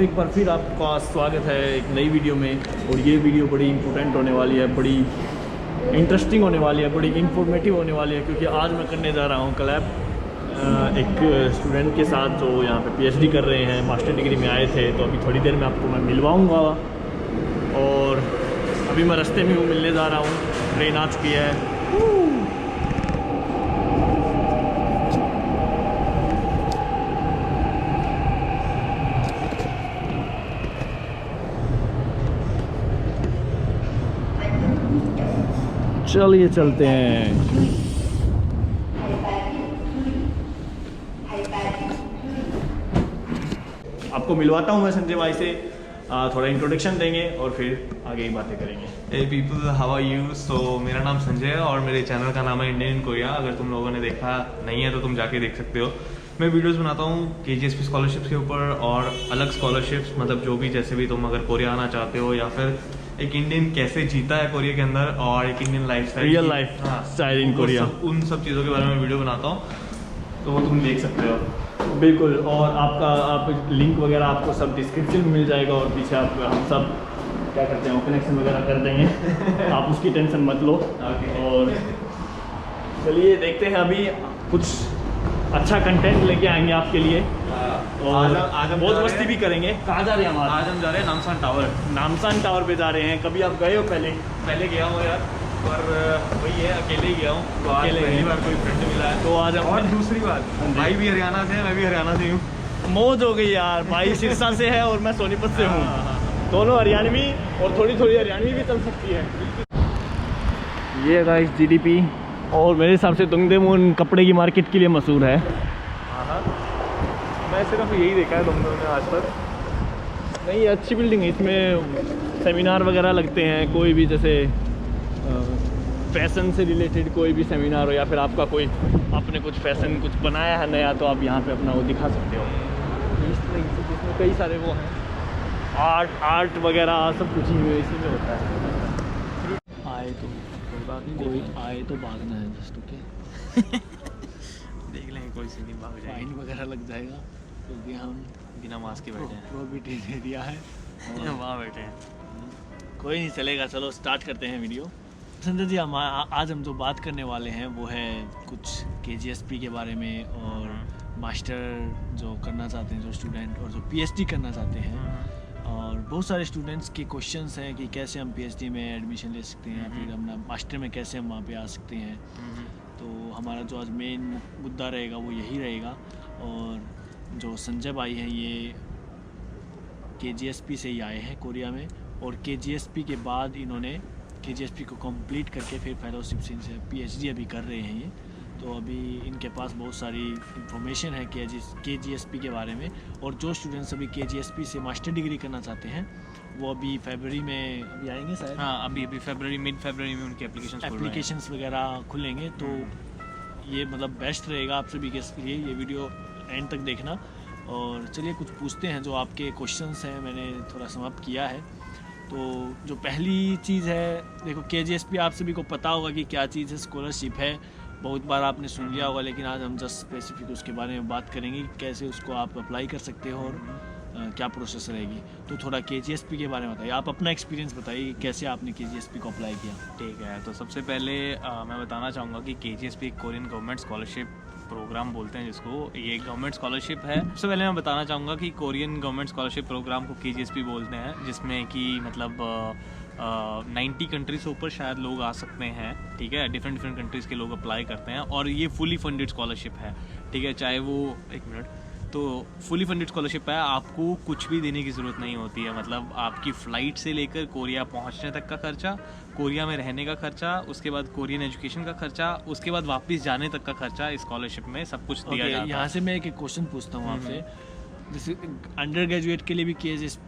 एक बार फिर आपका स्वागत है एक नई वीडियो में। और ये वीडियो बड़ी इंपॉर्टेंट होने वाली है, बड़ी इंटरेस्टिंग होने वाली है, बड़ी इंफॉर्मेटिव होने वाली है, क्योंकि आज मैं करने जा रहा हूँ कोलैब एक स्टूडेंट के साथ जो यहाँ पे पीएचडी कर रहे हैं, मास्टर डिग्री में आए थे। तो अभी थोड़ी देर में आपको मैं मिलवाऊँगा और अभी मैं रास्ते में हूँ, मिलने जा रहा हूँ। ट्रेन आ चुकी है। चलिए चलते हैं। आपको मिलवाता हूँ मैं संजय भाई से, थोड़ा इंट्रोडक्शन देंगे और फिर आगे ही बातें करेंगे। Hey people, how are you? So मेरा नाम संजय है और मेरे चैनल का नाम है इंडियन इन कोरिया। अगर तुम लोगों ने देखा नहीं है तो तुम जाके देख सकते हो। मैं वीडियोस बनाता हूँ KGSP स्कॉलरशिप्स के ऊपर और अलग स्कॉलरशिप्स, मतलब जो भी जैसे भी तुम अगर कोरिया आना चाहते हो या फिर एक इंडियन कैसे जीता है कोरिया के अंदर और एक Indian lifestyle, real life style in Korea, उन सब चीज़ों के बारे में वीडियो बनाता हूँ, तो वो तुम देख सकते हो। बिल्कुल। और आप लिंक वगैरह आपको सब डिस्क्रिप्शन में मिल जाएगा और पीछे आप हम सब क्या करते हैं कनेक्शन वगैरह कर देंगे। आप उसकी टेंशन मत लो। और चलिए देखते हैं, अभी कुछ अच्छा कंटेंट लेके आएंगे आपके लिए और आज बहुत मस्ती भी करेंगे। कहाँ जा रहे हैं हम आज हम जा रहे हैं नामसान टावर। नामसान टावर पे जा रहे हैं। कभी आप गए हो? पहले गया हूँ यार, पर वही है, अकेले ही गया हूँ। तो आज पहली बार कोई फ्रेंड मिला है, तो आज और दूसरी बार भाई भी हरियाणा से है, मैं भी हरियाणा से हूँ। मौज हो गई यार। भाई सिरसा से है और मैं सोनीपत से हूँ। दोनों हरियाणवी और थोड़ी थोड़ी हरियाणवी भी चल सकती है। ये गाइस GDP, और मेरे हिसाब से तुंगदेमुन कपड़े की मार्केट के लिए मशहूर है। मैं सिर्फ यही देखा है तुमने ने आज तक। नहीं, अच्छी बिल्डिंग है, इसमें सेमिनार वगैरह लगते हैं। कोई भी जैसे फैशन से रिलेटेड कोई भी सेमिनार हो या फिर आपका कोई आपने कुछ फैशन कुछ बनाया है नया, तो आप यहाँ पे अपना वो दिखा सकते हो। इसमें कई सारे वो हैं, आर्ट वगैरह सब कुछ ही इसी में होता है। आए तो कोई बात नहीं, कोई आए तो भागना है जस्ट। ओके देख लेंगे, कोई से नहीं भाग जाएगा, फाइन वगैरह लग जाएगा क्योंकि हम बिना मास्क के बैठे हैं। प्रोहिबिटेड एरिया है और वहाँ बैठे हैं। कोई नहीं चलेगा। चलो स्टार्ट करते हैं वीडियो। संजय जी, आज हम जो बात करने वाले हैं वो है कुछ KGSP के बारे में और मास्टर जो करना चाहते हैं जो स्टूडेंट, और जो PhD करना चाहते हैं। और बहुत सारे स्टूडेंट्स के क्वेश्चंस हैं कि कैसे हम PhD में एडमिशन ले सकते हैं, फिर हम मास्टर में कैसे हम वहाँ पे आ सकते हैं। तो हमारा जो आज मेन मुद्दा रहेगा वो यही रहेगा। और जो संजय भाई हैं ये KGSP से ही आए हैं कोरिया में, और KGSP के बाद इन्होंने KGSP को कंप्लीट करके फिर फेलोशिप से PhD अभी कर रहे हैं ये। तो अभी इनके पास बहुत सारी इंफॉर्मेशन है KGSP के बारे में। और जो स्टूडेंट्स अभी KGSP से मास्टर डिग्री करना चाहते हैं वो अभी फरवरी में अभी आएंगे शायद। हाँ, अभी मिड फरवरी में उनके एप्लीकेशंस वगैरह खुलेंगे। तो ये मतलब बेस्ट रहेगा आप सभी के लिए ये वीडियो एंड तक देखना। और चलिए कुछ पूछते हैं, जो आपके क्वेश्चंस हैं मैंने थोड़ा समाप्त किया है। तो जो पहली चीज़ है, देखो KGSP आप सभी को पता होगा कि क्या चीज़ है, स्कॉलरशिप है। बहुत बार आपने सुन लिया होगा, लेकिन आज हम जस्ट स्पेसिफिक उसके बारे में बात करेंगे, कैसे उसको आप अप्लाई कर सकते हो और क्या प्रोसेस रहेगी। तो थोड़ा KGSP के बारे में बताइए, आप अपना एक्सपीरियंस बताइए कैसे आपने KGSP को अप्लाई किया। ठीक है, तो सबसे पहले मैं बताना चाहूँगा कि KGSP Korean government scholarship programme बोलते हैं जिसको, ये गवर्नमेंट स्कॉलरशिप है। सबसे पहले मैं बताना चाहूँगा कि कोरियन गवर्नमेंट स्कॉलरशिप प्रोग्राम को KGSP बोलते हैं, जिसमें कि मतलब 90 कंट्रीज से ऊपर शायद लोग आ सकते हैं। ठीक है, डिफरेंट कंट्रीज़ के लोग अप्लाई करते हैं और ये फुली फंडेड स्कॉलरशिप है। ठीक है, चाहे वो तो फुली फंडेड स्कॉलरशिप है, आपको कुछ भी देने की ज़रूरत नहीं होती है। मतलब आपकी फ़्लाइट से लेकर कोरिया पहुंचने तक का खर्चा, कोरिया में रहने का खर्चा, उसके बाद कोरियन एजुकेशन का खर्चा, उसके बाद वापस जाने तक का खर्चा इस स्कॉलरशिप में सब कुछ दिया जाता है। यहाँ से मैं एक क्वेश्चन पूछता हूँ आपसे, जैसे अंडर ग्रेजुएट के लिए भी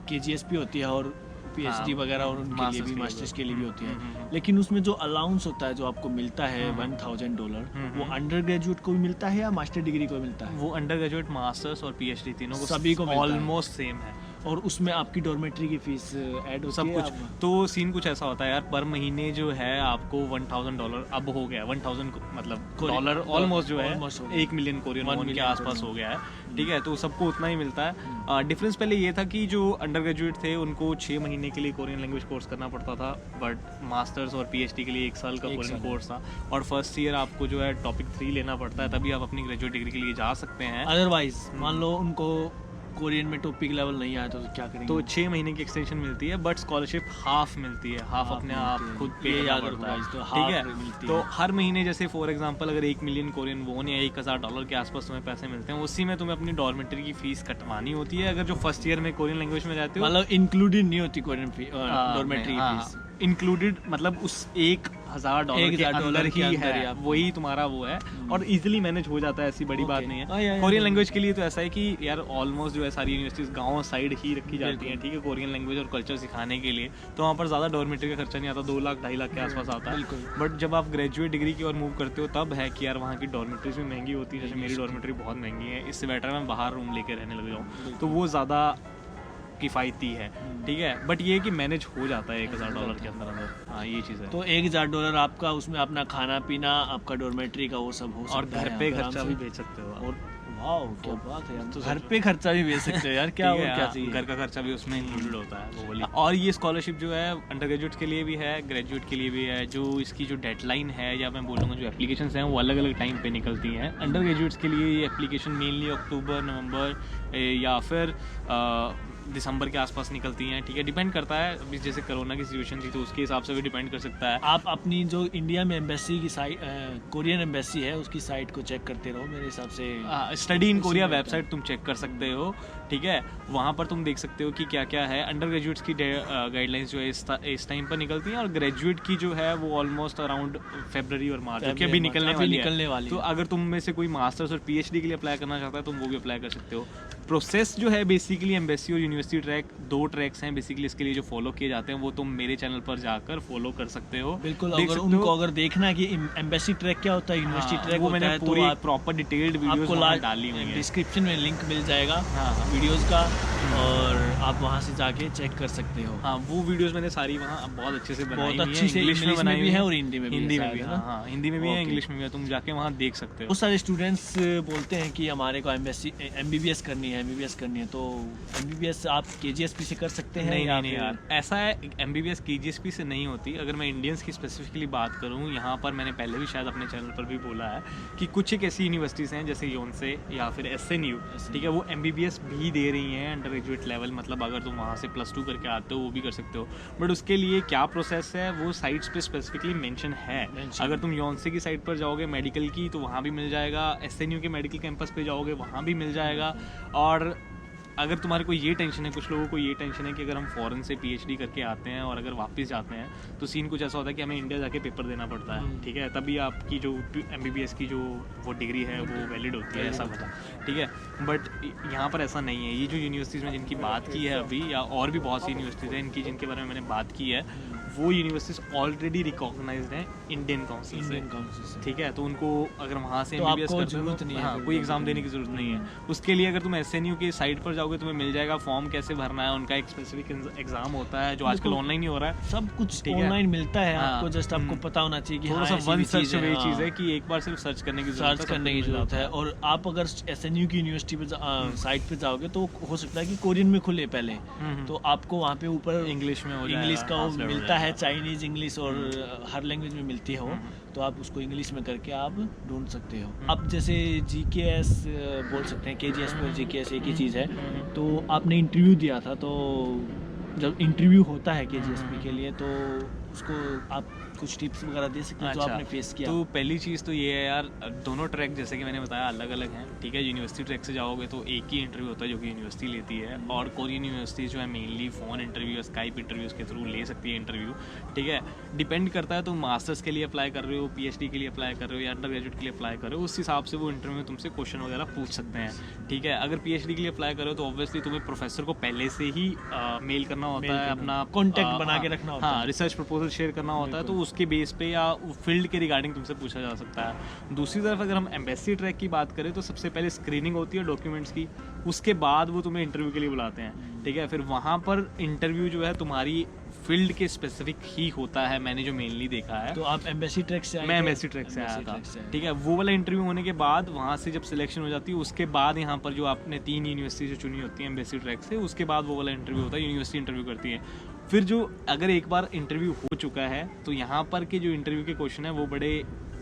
KGSP होती है और PhD वगैरह और उनके लिए भी, मास्टर्स के लिए भी होती है। लेकिन उसमें जो अलाउंस होता है जो आपको मिलता है $1000, वो अंडर ग्रेजुएट को भी मिलता है या मास्टर डिग्री को मिलता है? वो अंडर ग्रेजुएट, मास्टर्स और PhD तीनों को सभी को ऑलमोस्ट सेम है। और उसमें आपकी डॉर्मेट्री की फीस ऐड होती सब है? कुछ। तो सीन कुछ ऐसा होता है यार, पर महीने जो है आपको $1,000 अब हो गया, 1,000 मतलब डॉलर ऑलमोस्ट जो है almost हो गया। 1 मिलियन कोरियन 1 वॉन के million आसपास कोरियन। हो गया है, ठीक है। तो सबको उतना ही मिलता है। डिफरेंस पहले ये था कि जो अंडर ग्रेजुएट थे उनको 6 महीने के लिए कोरियन लैंग्वेज कोर्स करना पड़ता था, बट मास्टर्स और पीएचडी के लिए 1 साल का 1 कोरियन साल। कोर्स था। और फर्स्ट ईयर आपको जो है टॉपिक 3 लेना पड़ता है, तभी आप अपनी ग्रेजुएट डिग्री के लिए जा सकते हैं। अदरवाइज मान लो उनको कोरियन में टॉपिक लेवल नहीं आया तो क्या करेंगे? तो 6 महीने की एक्सटेंशन मिलती है, बट स्कॉलरशिप हाफ मिलती है, हाफ हाफ अपने मिलती आप है। खुद ये पे करना याद पड़ता रखो है, guys, तो ठीक हाफ मिलती है। तो है। हर महीने जैसे फॉर एग्जांपल अगर 1 मिलियन कोरियन वोन या $1,000 के आसपास तुम्हें पैसे मिलते हैं, उसी में तुम्हें अपनी डॉर्मेटरी की फीस कटवानी होती है अगर जो फर्स्ट ईयर में कोरियन लैंग्वेज में जाते हो। मतलब इंक्लूडेड नहीं होती कोरियन फी डॉर्मेट्री फीस। इंक्लूडेड मतलब उस $1,000 के अंदर ही है, वही तुम्हारा वो है, और इजीली मैनेज हो जाता है, ऐसी बड़ी बात नहीं है। कोरियन लैंग्वेज के लिए तो ऐसा है कि यार ऑलमोस्ट जो है सारी यूनिवर्सिटीज गांव साइड ही रखी जाती हैं, ठीक है, कोरियन लैंग्वेज और कल्चर सिखाने के लिए। तो वहाँ पर ज़्यादा डॉर्मेट्री का खर्चा नहीं आता, 2 लाख 2.5 लाख के आसपास आता है। बट जब आप ग्रेजुएट डिग्री की ओर मूव करते हो तब है कि यार वहाँ की डॉर्मेट्रीज भी महंगी होती है। जैसे मेरी डॉर्मेट्री बहुत महंगी है, इससे बेटर है मैं बाहर रूम लेके रहने लग जाऊँ, तो वो ज़्यादा किफ़ायती है, ठीक है। बट ये कि मैनेज हो जाता है $1,000 के अंदर अंदर। हाँ, ये चीज़ है। तो $1,000 आपका उसमें अपना खाना पीना, आपका डॉर्मेट्री का वो सब हो सकता है, और घर पे आराम खर्चा से। भी भेज सकते हो आप। और वाओ क्या बात है यार, तो घर पे खर्चा भी भेज सकते हो यार, क्या ठीक और है, क्या हाँ, चाहिए? घर का खर्चा भी उसमें इंक्लूडेड होता है वो वाली। और ये स्कॉलरशिप जो है अंडर ग्रेजुएट के लिए भी है, ग्रेजुएट के लिए भी है। जो इसकी जो डेडलाइन है, या मैं बोलूँगा जो एप्लीकेशंस हैं वो अलग अलग टाइम पे निकलती हैं। अंडर ग्रेजुएट्स के लिए ये एप्लीकेशन मेनली अक्टूबर, नवंबर या फिर दिसंबर के आसपास निकलती हैं, ठीक है। डिपेंड करता है, अभी जैसे कोरोना की सिचुएशन थी तो उसके हिसाब से भी डिपेंड कर सकता है। आप अपनी जो इंडिया में एम्बेसी की साइट, कोरियन एम्बेसी है, उसकी साइट को चेक करते रहो मेरे हिसाब से। स्टडी इन कोरिया में वेबसाइट तुम चेक कर सकते हो, ठीक है। वहाँ पर तुम देख सकते हो कि क्या क्या है। अंडर ग्रेजुएट्स की गाइडलाइंस जो है इस टाइम पर निकलती हैं, और ग्रेजुएट की जो है वो ऑलमोस्ट अराउंड फरवरी और मार्च के अभी निकलने वाली है। तो अगर तुम में से कोई मास्टर्स और पीएचडी के लिए अप्लाई करना चाहता है, तुम वो भी अप्लाई कर सकते हो। प्रोसेस जो है बेसिकली एम्बेसी और यूनिवर्सिटी ट्रैक, 2 ट्रैक्स हैं बेसिकली इसके लिए जो फॉलो किए जाते हैं, वो तुम मेरे चैनल पर जाकर फॉलो कर सकते हो। बिल्कुल, देख अगर सकते उनको हो। अगर देखना है कि एम्बेसी ट्रैक क्या होता है, यूनिवर्सिटी ट्रैक वो होता मैंने है, तो पूरी आप प्रॉपर डिटेल्ड वीडियोस आपको डाली हुई हैं। डिस्क्रिप्शन में लिंक मिल जाएगा हाँ। वीडियोस का, और आप वहाँ से जाके चेक कर सकते हो। हाँ, वो वीडियोस मैंने सारी वहाँ बहुत अच्छे से बनाई बहुत हुई हैं, अच्छी से इंग्लिश में इंग्लिश में बनाई भी हुई है हैं, और हिंदी में भी हिंदी है में भी, शायद, है हाँ हाँ, हिंदी में भी है, ओके। इंग्लिश में भी है, तुम जाके वहाँ देख सकते हो। बहुत सारे स्टूडेंट्स बोलते हैं कि हमारे को एमबीबीएस करनी है, एमबीबीएस करनी है, तो एमबीबीएस आप केजीएसपी से कर सकते हैं? नहीं या नहीं फिर- यार, ऐसा है, एमबीबीएस केजीएसपी से नहीं होती। अगर मैं इंडियंस की स्पेसिफिकली बात करूँ, यहाँ पर मैंने पहले भी शायद अपने चैनल पर भी बोला है कि कुछ एक ऐसी यूनिवर्सिटीज़ हैं जैसे योनसे या फिर एसएनयू, ठीक है, वो एमबीबीएस भी दे रही हैं अंडर ग्रेजुएट लेवल। मतलब अगर तुम वहाँ से +2 करके आते हो वो भी कर सकते हो, बट उसके लिए क्या प्रोसेस है वो साइट्स पे स्पेसिफिकली मेंशन है। अगर तुम योनसे की साइट पर जाओगे मेडिकल की, तो वहाँ भी मिल जाएगा। एसएनयू के मेडिकल कैंपस पे जाओगे, वहाँ भी मिल जाएगा। और अगर तुम्हारे को ये टेंशन है, कुछ लोगों को ये टेंशन है कि अगर हम फॉरेन से पीएचडी करके आते हैं और अगर वापस जाते हैं तो सीन कुछ ऐसा होता है कि हमें इंडिया जाके पेपर देना पड़ता है, ठीक है, तभी आपकी जो एमबीबीएस की जो वो डिग्री है वो वैलिड होती है, ऐसा होता है, ठीक है। बट यहाँ पर ऐसा नहीं है। ये जो यूनिवर्सिटीज़ में जिनकी बात की है अभी, या और भी बहुत सी यूनिवर्सिटीज़ हैं इनकी जिनके बारे में मैंने बात की है, वो यूनिवर्सिटीज़ ऑलरेडी रिकॉग्नाइज्ड हैं इंडियन काउंसिल से, ठीक है। तो उनको अगर वहाँ से एमबीबीएस करते हो, नहीं है, हाँ, कोई एग्जाम देने की जरूरत नहीं है। उसके लिए अगर तुम एसएनयू की साइट पर जाओगे तुम्हें मिल जाएगा फॉर्म कैसे भरना है, उनका एक स्पेसिफिक एग्जाम होता है जो आजकल ऑनलाइन ही हो रहा है, सब कुछ ठीक है। ऑनलाइन मिलता है हाँ, आपको, जस्ट आपको पता होना चाहिए कि थोड़ा हाँ सा ऐसी वन भी सर्च चीज़ है, वही हाँ। चीज़ है कि एक बार सिर्फ सर्च करने की जरूरत सर्च करने की जरूरत है। और आप अगर एसएनयू की यूनिवर्सिटी पे साइट पे जाओगे तो हो सकता है कि कोरियन में खुले पहले, तो आपको वहाँ पे ऊपर इंग्लिश में हो जाएगा, इंग्लिश का वो translate हो मिलता है, जाएगा। चाइनीज इंग्लिश और हर लैंग्वेज में मिलती है वो, तो आप उसको इंग्लिश में करके आप ढूंढ सकते हो। अब जैसे जीकेएस बोल सकते हैं, केजीएस और जीकेएस एक ही चीज़ है। तो आपने इंटरव्यू दिया था, तो जब इंटरव्यू होता है केजीएसपी के लिए, तो उसको आप कुछ टिप्स वगैरह दे सकते हैं जो आपने फेस किया? तो पहली चीज़ तो ये है यार, दोनों ट्रैक जैसे कि मैंने बताया अलग अलग हैं, ठीक है। यूनिवर्सिटी ट्रैक से जाओगे तो एक ही इंटरव्यू होता है जो कि यूनिवर्सिटी लेती है, और कोरियन यूनिवर्सिटी जो है mainly phone interview, Skype interviews के थ्रू ले सकती है इंटरव्यू, ठीक है। डिपेंड करता है तुम मास्टर्स के लिए अप्लाई कर रहे हो, पीएचडी के लिए अप्लाई कर रहे हो, या अंडर ग्रेजुएट के लिए अप्लाई कर रहे हो, उस हिसाब से वो इंटरव्यू में तुमसे क्वेश्चन वगैरह पूछ सकते हैं, ठीक है। अगर पीएचडी के लिए अप्लाई करो तो ऑब्वियसली तुम्हें प्रोफेसर को पहले से ही मेल करना होता है, अपना कॉन्टैक्ट बना के रखना होता है, रिसर्च प्रपोजल शेयर करना होता है, तो उसके बेस पे या फील्ड के रिगार्डिंग तुमसे पूछा जा सकता है। दूसरी तरफ अगर हम एम्बेसी ट्रैक की बात करें तो सबसे पहले स्क्रीनिंग होती है डॉक्यूमेंट्स की, उसके बाद वो तुम्हें इंटरव्यू के लिए बुलाते हैं, ठीक है। फिर वहाँ पर इंटरव्यू जो है तुम्हारी फील्ड के स्पेसिफिक ही होता है, मैंने जो मेनली देखा है। तो आप एम्बेसी ट्रैक से आए? मैं थे? एम्बेसी ट्रैक से आया एम्बेसी था, ट्रैक से आए। ठीक है। वो वाला इंटरव्यू होने के बाद वहाँ से जब सिलेक्शन हो जाती है उसके बाद यहाँ पर जो आपने 3 यूनिवर्सिटी से चुनी होती है एम्बेसी ट्रैक से, उसके बाद वो वाला इंटरव्यू होता है, यूनिवर्सिटी इंटरव्यू करती है। फिर जो अगर एक बार इंटरव्यू हो चुका है तो यहाँ पर के जो इंटरव्यू के क्वेश्चन है वो बड़े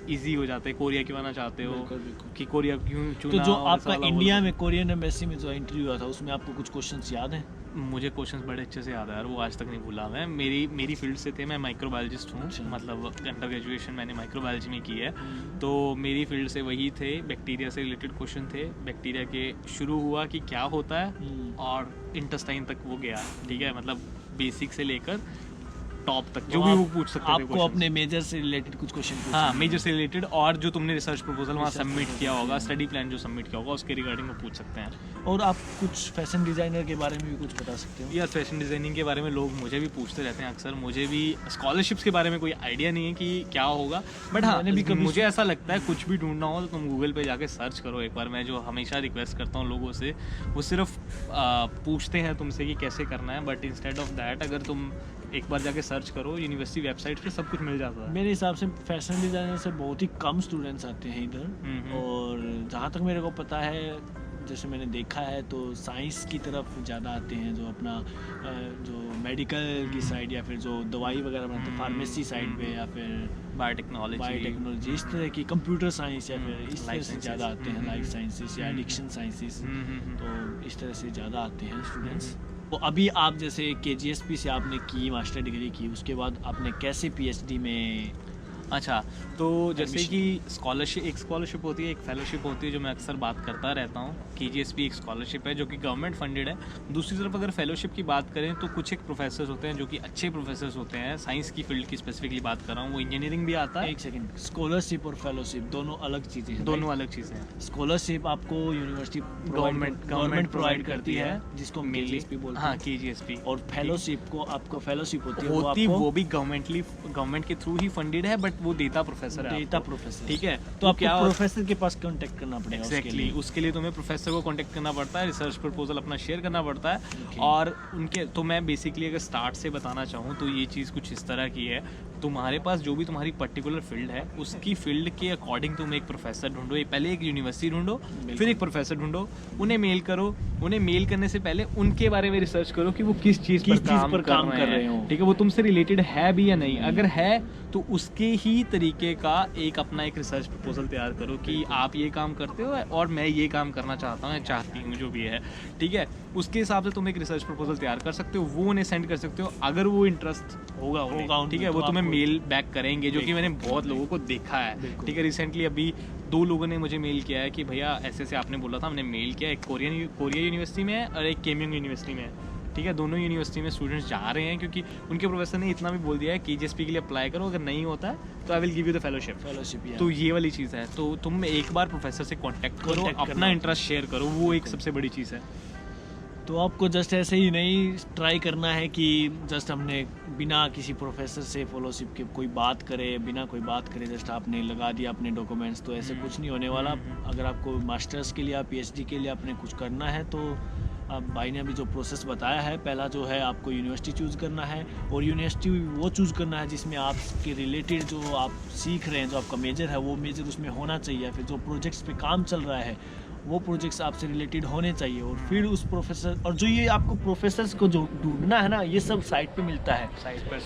इजी हो जाते हैं। कोरिया क्यों आना चाहते हो, बिल्कुल, बिल्कुल। कि कोरिया क्यों चुना। तो जो और आपका साला इंडिया बोलो। में कोरियन एम्बेसी में जो इंटरव्यू हुआ था उसमें आपको कुछ क्वेश्चंस याद हैं? मुझे क्वेश्चंस बड़े अच्छे से याद है यार, वो आज तक नहीं भूला मैं। मेरी फील्ड से थे, मैं माइक्रोबायोलॉजिस्ट हूँ, अच्छा। मतलब अंडर ग्रेजुएशन मैंने माइक्रोबायोलॉजी में की है। तो मेरी फील्ड से वही थे, बैक्टीरिया से रिलेटेड क्वेश्चन थे। बैक्टीरिया के शुरू हुआ कि क्या होता है और इंटेस्टाइन तक वो गया, ठीक है, मतलब बेसिक से लेकर टॉप तक जो भी वो पूछ सकते थे आपको questions। अपने मेजर से रिलेटेड कुछ क्वेश्चन पूछने हाँ, हैं। मेजर से रिलेटेड, और जो तुमने रिसर्च प्रपोजल वहाँ Research सबमिट proposal, किया होगा, स्टडी प्लान जो सबमिट किया होगा, उसके रिगार्डिंग वो पूछ सकते हैं। और आप कुछ फैशन डिजाइनर के बारे में भी कुछ बता सकते हो? यार फैशन डिज़ाइनिंग के बारे में लोग मुझे भी पूछते रहते हैं अक्सर। मुझे भी स्कॉलरशिप्स के बारे में कोई आइडिया नहीं है कि क्या होगा, बट हाँ मैंने भी कभी मुझे ऐसा लगता है कुछ भी ढूंढना हो तो तुम गूगल पे जाके सर्च करो एक बार। मैं जो हमेशा रिक्वेस्ट करता हूँ लोगों से, वो सिर्फ पूछते हैं तुमसे कि कैसे करना है, बट इंस्टेड ऑफ दैट अगर तुम एक बार जाके सर्च करो यूनिवर्सिटी वेबसाइट पे सब कुछ मिल जाता है। मेरे हिसाब से फैशन डिजाइनर से बहुत ही कम स्टूडेंट्स आते हैं इधर। और जहाँ तक मेरे को पता है, जैसे मैंने देखा है, तो साइंस की तरफ ज़्यादा आते हैं, जो अपना जो मेडिकल की साइड या फिर जो दवाई वगैरह बनाते हैं फार्मेसी साइड पे, या फिर बायोटेक्नोलॉजी, इस तरह की, कंप्यूटर साइंस, या फिर इस तरह से ज़्यादा आते हैं, लाइफ साइंसेस या एडिक्शन साइंसेस, तो इस तरह से ज़्यादा आते हैं स्टूडेंट्स। तो अभी आप जैसे KGSP से आपने की मास्टर डिग्री की, उसके बाद आपने कैसे PhD में? अच्छा, तो जैसे कि एक स्कॉलरशिप होती है, एक फेलोशिप होती है, जो मैं अक्सर बात करता रहता हूँ। KGSP एक स्कॉलरशिप है जो कि गवर्नमेंट फंडेड है। दूसरी तरफ अगर फेलोशिप की बात करें तो कुछ एक प्रोफेसर्स होते हैं जो कि अच्छे प्रोफेसर्स होते हैं। साइंस की फील्ड की स्पेसिफिकली बात कर रहा हूँ, वो इंजीनियरिंग भी आता है। एक सेकंड, स्कॉलरशिप और फेलोशिप दोनों अलग चीज़ें हैं? दोनों अलग चीज़ें हैं। स्कॉलरशिप आपको यूनिवर्सिटी गवर्नमेंट प्रोवाइड करती है, जिसको मेनली KGSP बोलते हाँ हैं। KGSP। और फेलोशिप को आपको फेलोशिप होती है, वो भी गवर्नमेंट के थ्रू ही फंडेड है, बट वो देता प्रोफेसर है डेटा आपको। प्रोफेसर, ठीक है, तो आपको क्या प्रोफेसर के पास कांटेक्ट करना पड़ेगा। एग्जैक्टली उसके लिए तुम्हें प्रोफेसर को कांटेक्ट करना पड़ता है, रिसर्च प्रपोजल अपना शेयर करना पड़ता है। Okay. और उनके तो मैं बेसिकली अगर स्टार्ट से बताना चाहूँ तो ये चीज़ कुछ इस तरह की है। तुम्हारे पास जो भी तुम्हारी पर्टिकुलर फील्ड है, उसकी फील्ड के अकॉर्डिंग तुम एक प्रोफेसर ढूंढो। पहले एक यूनिवर्सिटी ढूंढो, फिर एक प्रोफेसर ढूंढो, उन्हें मेल करो। उन्हें मेल करने से पहले उनके बारे में रिसर्च करो कि वो किस चीज़ पर काम कर रहे हो, ठीक है, वो तुमसे रिलेटेड है भी या नहीं। अगर है तो उसके ही तरीके का एक अपना एक रिसर्च प्रपोजल तैयार करो कि आप ये काम करते हो और मैं ये काम करना चाहता हूँ या चाहती हूँ, जो भी है, ठीक है। उसके हिसाब से तुम एक रिसर्च प्रपोजल तैयार कर सकते हो, वो उन्हें सेंड कर सकते हो। अगर वो इंटरेस्ट होगा उन्हें, ठीक है, वो तुम्हें मेल बैक करेंगे, जो कि मैंने बहुत लोगों को देखा है, ठीक है। रिसेंटली अभी 2 लोगों ने मुझे मेल किया है कि भैया ऐसे ऐसे आपने बोला था, हमने मेल किया। एक कोरिया यूनिवर्सिटी में है और एक केमिंग यूनिवर्सिटी में है, ठीक है। दोनों यूनिवर्सिटी में स्टूडेंट्स जा रहे हैं क्योंकि उनके प्रोफेसर ने इतना भी बोल दिया है KGSP के लिए अप्लाई करो, अगर नहीं होता है तो I will give you the fellowship. तो ये वाली चीज़ है। तो तुम एक बार प्रोफेसर से कांटेक्ट करो, अपना इंटरेस्ट शेयर करो, वो एक सबसे बड़ी चीज़ है। तो आपको जस्ट ऐसे ही नहीं ट्राई करना है कि जस्ट हमने बिना किसी प्रोफेसर से फेलोशिप के कोई बात करे, बिना कोई बात करे जस्ट आपने लगा दिया अपने डॉक्यूमेंट्स, तो ऐसे कुछ नहीं होने वाला। अगर आपको मास्टर्स के लिए या PhD के लिए आपने कुछ करना है, तो अब भाई ने अभी जो प्रोसेस बताया है, पहला जो है आपको यूनिवर्सिटी चूज़ करना है, और यूनिवर्सिटी वो चूज़ करना है जिसमें आपके रिलेटेड जो आप सीख रहे हैं, जो आपका मेजर है, वो मेजर उसमें होना चाहिए। फिर जो प्रोजेक्ट्स पे काम चल रहा है, वो प्रोजेक्ट्स आपसे रिलेटेड होने चाहिए। और फिर उस प्रोफेसर, और जो ये आपको प्रोफेसर्स को जो ढूंढना है ना, ये सब साइट पे मिलता है।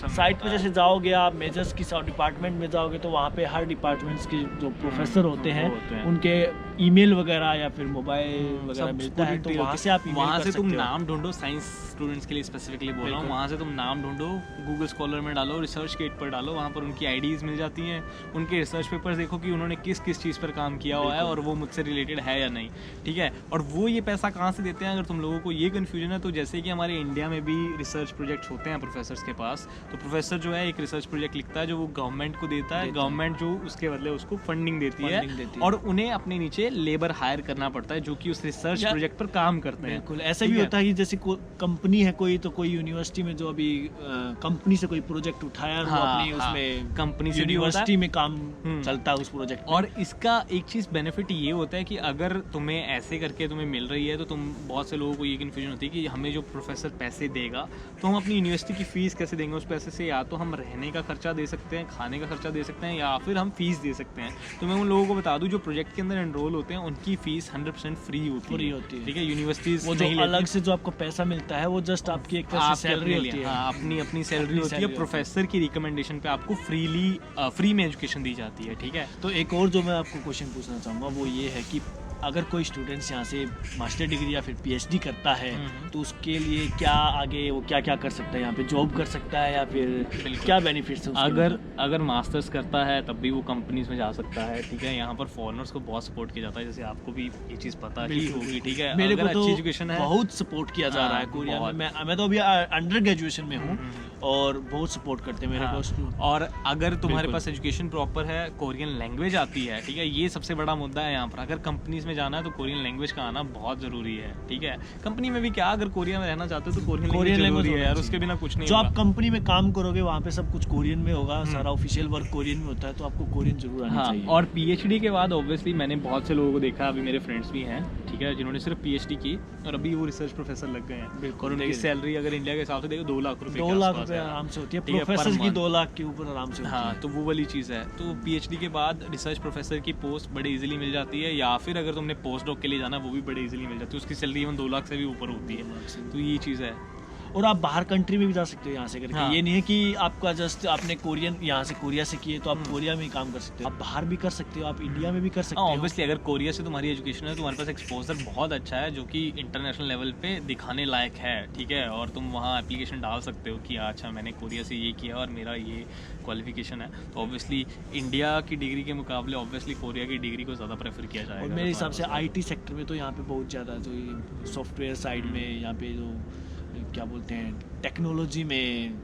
साइट पे जैसे जाओगे आप, मेजर्स की डिपार्टमेंट में जाओगे, तो वहाँ पे हर डिपार्टमेंट्स के जो प्रोफेसर होते हैं उनके ईमेल वगैरह या फिर मोबाइल वगैरह मिलता है, तो वहाँ से आप वहाँ से तुम नाम ढूंढो। साइंस स्टूडेंट्स के लिए स्पेसिफिकली बोल रहा हूँ, वहाँ से तुम नाम ढूंढो, गूगल स्कॉलर में डालो, रिसर्च गेट पर डालो, वहाँ पर उनकी आईडीज मिल जाती हैं, उनके रिसर्च पेपर्स देखो कि उन्होंने किस किस चीज़ पर काम किया हुआ है और वो मुझसे रिलेटेड है या नहीं। नहीं, ठीक है। और वो ये पैसा कहाँ से देते हैं, अगर तुम लोगों को ये कन्फ्यूजन है, तो जैसे कि हमारे इंडिया में भी रिसर्च प्रोजेक्ट्स होते हैं प्रोफेसर्स के पास, तो प्रोफेसर जो है एक रिसर्च प्रोजेक्ट लिखता है जो वो गवर्नमेंट को देता है, गवर्नमेंट जो उसके बदले उसको फंडिंग देती है, और उन्हें अपने नीचे लेबर हायर करना पड़ता है जो कि उस रिसर्च प्रोजेक्ट पर काम करते हैं। बिल्कुल ऐसा भी होता है कि जैसे कंपनी है कोई, तो कोई यूनिवर्सिटी में जो अभी कंपनी से कोई प्रोजेक्ट उठाया, वो अपनी उसमें कंपनी से यूनिवर्सिटी में काम चलता है उस प्रोजेक्ट में। और इसका एक चीज़ बेनिफिट ये होता है कि अगर तुम्हें ऐसे करके तुम्हें मिल रही है, तो तुम, बहुत से लोगों को ये कन्फ्यूजन होती है कि हमें जो प्रोफेसर पैसे देगा तो हम अपनी यूनिवर्सिटी की फ़ीस कैसे देंगे, उस पैसे से या तो हम रहने का खर्चा दे सकते हैं, खाने का खर्चा दे सकते हैं, या फिर हम फीस दे सकते हैं। तो मैं उन लोगों को बता दूं जो प्रोजेक्ट के अंदर एनरोल होते हैं उनकी फ़ीस 100% फ्री होती है, ठीक है। यूनिवर्सिटीज़ वो जो अलग से जो आपको पैसा मिलता है वो जस्ट आपकी एक तरह से सैलरी होती है, अपनी सैलरी होती है। प्रोफेसर की रिकमेंडेशन पे आपको फ्री में एजुकेशन दी जाती है, ठीक है। तो एक और जो मैं आपको क्वेश्चन पूछना चाहूँगा वो ये है कि अगर कोई स्टूडेंट्स यहाँ से मास्टर डिग्री या फिर पीएचडी करता है तो उसके लिए क्या आगे वो क्या क्या कर सकता है, यहाँ पे जॉब कर सकता है या फिर क्या बेनिफिट्स है अगर मास्टर्स करता है तब भी वो कंपनीज में जा सकता है, ठीक है। यहाँ पर फॉरेनर्स को बहुत सपोर्ट किया जाता है, जैसे आपको भी ये चीज़ पता ही होगी, ठीक है। मेरे को तो अच्छी एजुकेशन है, बहुत सपोर्ट किया जा रहा है कोरिया में। मैं तो अभी अंडर ग्रेजुएशन में हूँ और बहुत सपोर्ट करते हैं मेरे को। और अगर तुम्हारे पास एजुकेशन प्रॉपर है, कोरियन लैंग्वेज आती है, ठीक है, ये सबसे बड़ा मुद्दा है यहाँ पर। अगर कंपनीज में जाना है तो कोरियन लैंग्वेज का आना बहुत जरूरी है, ठीक है। कंपनी में भी क्या, अगर कोरिया में रहना चाहते हो तो कोरियन लैंग्वेज है यार, उसके बिना कुछ नहीं। जो आप कंपनी में काम करोगे वहाँ पे सब कुछ कोरियन में होगा, सारा ऑफिशियल वर्क कोरियन में होता है, तो आपको कोरियन जरूर आनी चाहिए। और पीएचडी के बाद ऑब्वियसली मैंने बहुत से लोगों को देखा, अभी मेरे फ्रेंड्स भी हैं, ठीक है, जिन्होंने सिर्फ पीएचडी की और अभी वो रिसर्च प्रोफेसर लग गए हैं। और उनकी सैलरी अगर इंडिया के हिसाब से देखो 2 लाख रुपए, 2 लाख रुपए आराम से होती है, प्रोफेसर की 2 लाख के ऊपर आराम से। हाँ, तो वो वाली चीज़ है। तो पीएचडी के बाद रिसर्च प्रोफेसर की पोस्ट बड़े इजीली मिल जाती है, या फिर अगर तुमने पोस्ट डॉक के लिए जाना वो भी बड़े इजीली मिल जाती है, उसकी सैलरी इवन 2 लाख से भी ऊपर होती है। तो ये चीज़ है। और आप बाहर कंट्री में भी जा सकते हो यहाँ से करके। ये नहीं है कि आपका जस्ट आपने कोरियन यहाँ से कोरिया से किए तो आप कोरिया में ही काम कर सकते हो, आप बाहर भी कर सकते हो, आप इंडिया में भी कर सकते हो। ऑब्वियसली अगर कोरिया से तुम्हारी एजुकेशन है, तुम्हारे पास एक्सपोजर बहुत अच्छा है जो कि इंटरनेशनल लेवल पे दिखाने लायक है, ठीक है। और तुम वहाँ एप्लीकेशन डाल सकते हो कि अच्छा मैंने कोरिया से ये किया और मेरा ये क्वालिफिकेशन है। तो ऑब्वियसली इंडिया की डिग्री के मुकाबले ऑब्वियसली कोरिया की डिग्री को ज़्यादा प्रेफर किया जाएगा। और मेरे हिसाब से IT सेक्टर में तो यहाँ पे बहुत ज़्यादा जो सॉफ्टवेयर साइड में यहाँ पे जो क्या बोलते हैं टेक्नोलॉजी में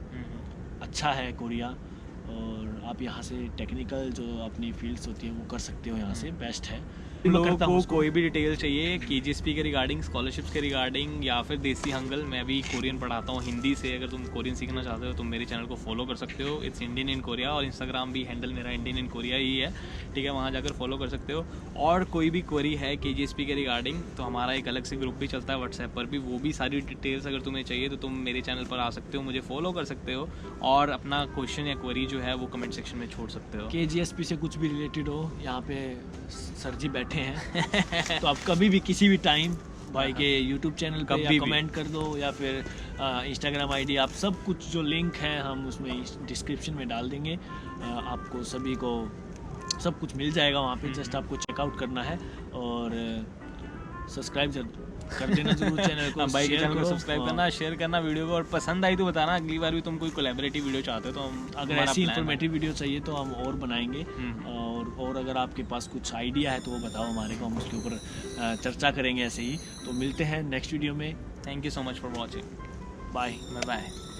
अच्छा है कोरिया। और आप यहाँ से टेक्निकल जो अपनी फील्ड्स होती है वो कर सकते हो, यहाँ से बेस्ट है। लोगों को कोई भी डिटेल चाहिए KGSP के रिगार्डिंग, स्कॉलरशिप्स के रिगार्डिंग, या फिर देसी हंगल, मैं भी कोरियन पढ़ाता हूँ हिंदी से। अगर तुम कोरियन सीखना चाहते हो तो मेरे चैनल को फॉलो कर सकते हो, इट्स इंडियन इन कोरिया। और इंस्टाग्राम भी हैंडल मेरा इंडियन इन कोरिया ही है, ठीक है, वहाँ जाकर फॉलो कर सकते हो। और कोई भी क्वेरी है KGSP के रिगार्डिंग तो हमारा एक अलग से ग्रुप भी चलता है व्हाट्सएप पर भी, वो भी सारी डिटेल्स अगर तुम्हें चाहिए तो तुम मेरे चैनल पर आ सकते हो, मुझे फॉलो कर सकते हो और अपना क्वेश्चन या क्वेरी जो है वो कमेंट सेक्शन में छोड़ सकते हो। KGSP से कुछ भी रिलेटेड हो, यहाँ पे सर जी बैठे हैं तो आप कभी भी किसी भी टाइम भाई के YouTube चैनल पे या कमेंट कर दो, या फिर Instagram ID, आप सब कुछ जो लिंक है हम उसमें डिस्क्रिप्शन में डाल देंगे। आपको सभी को सब कुछ मिल जाएगा वहाँ पे, जस्ट आपको चेकआउट करना है और सब्सक्राइब कर देना जरूर चैनल को। भाई के चैनल को सब्सक्राइब करना, शेयर करना वीडियो को, और पसंद आई तो बताना। अगली बार भी तुम कोई कोलैबोरेटिव वीडियो चाहते हो तो हम, अगर ऐसी इंफॉर्मेटिव वीडियो चाहिए तो हम और बनाएंगे। और अगर आपके पास कुछ आइडिया है तो वो बताओ हमारे को, हम उसके ऊपर चर्चा करेंगे ऐसे ही। तो मिलते हैं नेक्स्ट वीडियो में। Thank you so much for watching. Bye bye.